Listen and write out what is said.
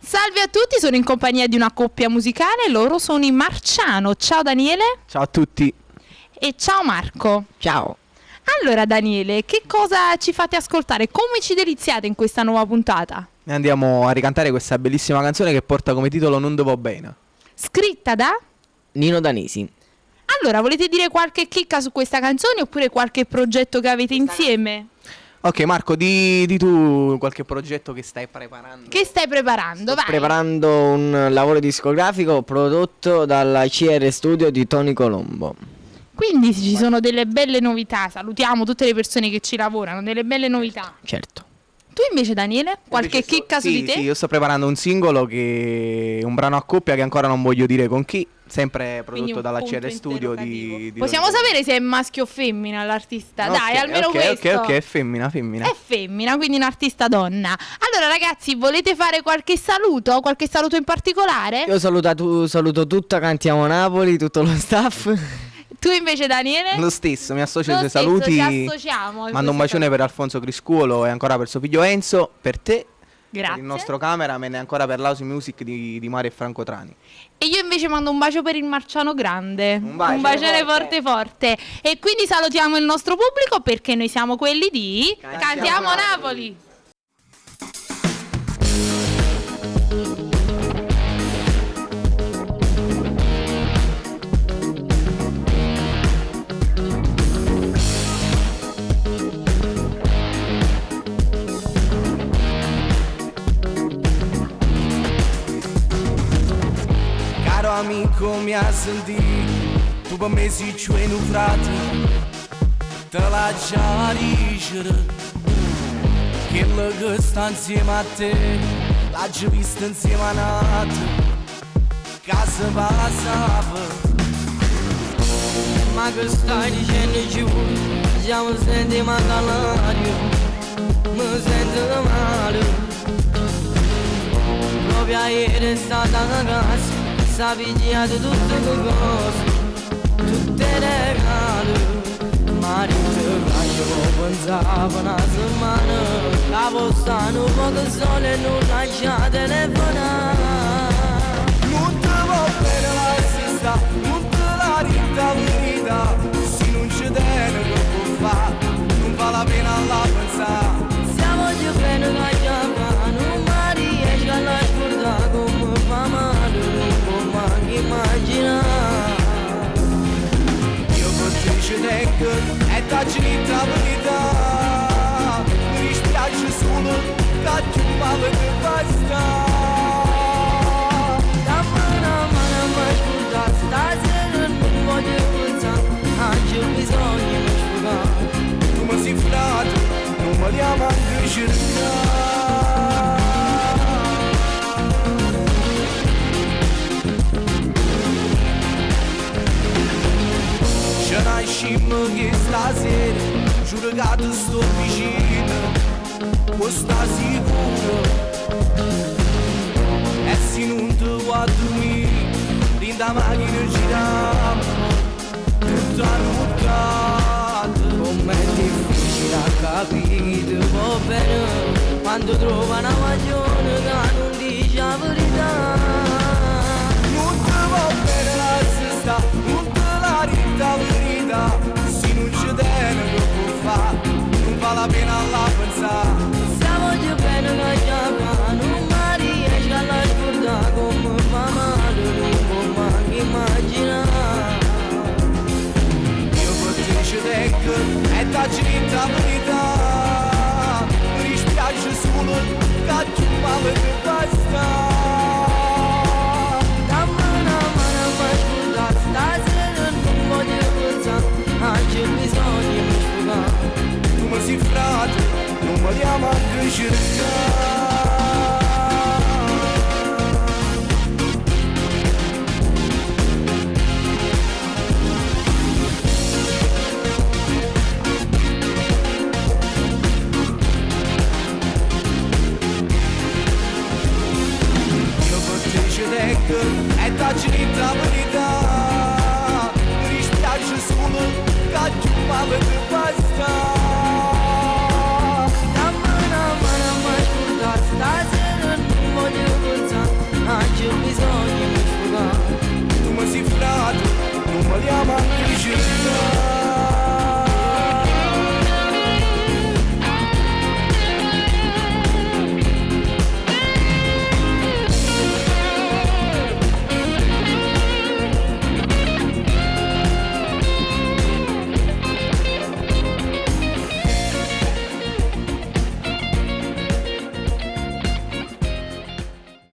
Salve a tutti, sono in compagnia di una coppia musicale, loro sono i Marciano. Ciao Daniele. Ciao a tutti. E ciao Marco. Ciao. Allora Daniele, che cosa ci fate ascoltare? Come ci deliziate in questa nuova puntata? Noi andiamo a ricantare questa bellissima canzone che porta come titolo Non Devo Bene. Scritta da? Nino Danesi. Allora, volete dire qualche chicca su questa canzone oppure qualche progetto che avete insieme? Ok Marco, di tu qualche progetto che stai preparando. Che stai preparando? Vai. Preparando un lavoro discografico prodotto dalla CR Studio di Tony Colombo. Quindi ci sono delle belle novità, salutiamo tutte le persone che ci lavorano, delle belle novità. Certo. Tu invece Daniele, qualche chicca su di te? Sì, io sto preparando un singolo che è un brano a coppia che ancora non voglio dire con chi, sempre Quindi prodotto un dalla punto CR Studio di Possiamo sapere se è maschio o femmina l'artista? Dai, almeno questo. Ok, è femmina. È femmina, quindi un artista donna. Allora ragazzi, volete fare qualche saluto? Qualche saluto in particolare? Io saluto tutta Cantiamo Napoli, tutto lo staff. Tu invece Daniele? Lo stesso, mi associo ai Lo tuoi stesso, saluti. ci associamo. Mando un bacione per Alfonso Criscuolo e ancora per suo figlio Enzo, per te, Grazie. per il nostro cameraman e ancora per l'House Music di Mario e Franco Trani. E io invece mando un bacio per il Marciano Grande. Un bacione forte. E quindi salutiamo il nostro pubblico perché noi siamo quelli di Cantiamo Napoli. Caro amico mi ha sentito, tu per me sei un frate, te la già dicere, quello che sta insieme a te, l'ha già visto insieme a Nata, casa passava. Ma che stai dicendo giù, siamo senti magalario, mi sento male. Proprio ieri è stata a casa, si è pigliato tutte le cose, tutte le regale. Marito che io pensavo una settimana, la posta non poco sole e non lascia telefonare. Non te va bene la sesta, non te la rita verità, se non ci tiene che può fare, non vale la pena la pensare. Se voglio bene la chiama, non mi riesce a lasciare come fa male, non può mai immaginare. Io per te ci tengo e dacci la verità, mi dispiace solo che tu mi avete basta. Dammi una mano a me ascoltare, stasera non voglio pensare, oggi ho bisogno di sfogare. Tu mi sei frato, non mi diamo anche cercare. Ce nascimmo che stasera, giuro che ti sto vicino, può sta sicuro. E se non ti guardo mi, dentro la macchina giriamo, tutta nottata. Com'è difficile a capire, va bene, quando trova una maglione che non dice la verità. Non ti va bene la sesta, non te la rita verità, se non ci tiene che può fare, non vale la pena la pensare. Se voglio bene la chiama, non mi riesce a lasciare come fa male, non può mai immaginare. Io per te ci tengo e dacci la verità, mi dispiace solo che tu mi avete basta. Stasera non voglio pensare, oggi ho bisogno di sfogare. Tu mi sei frato, non mi diamo anche cercare. Io per te ci tengo e dacci la verità, mi dispiace solo che tu mi avete basta.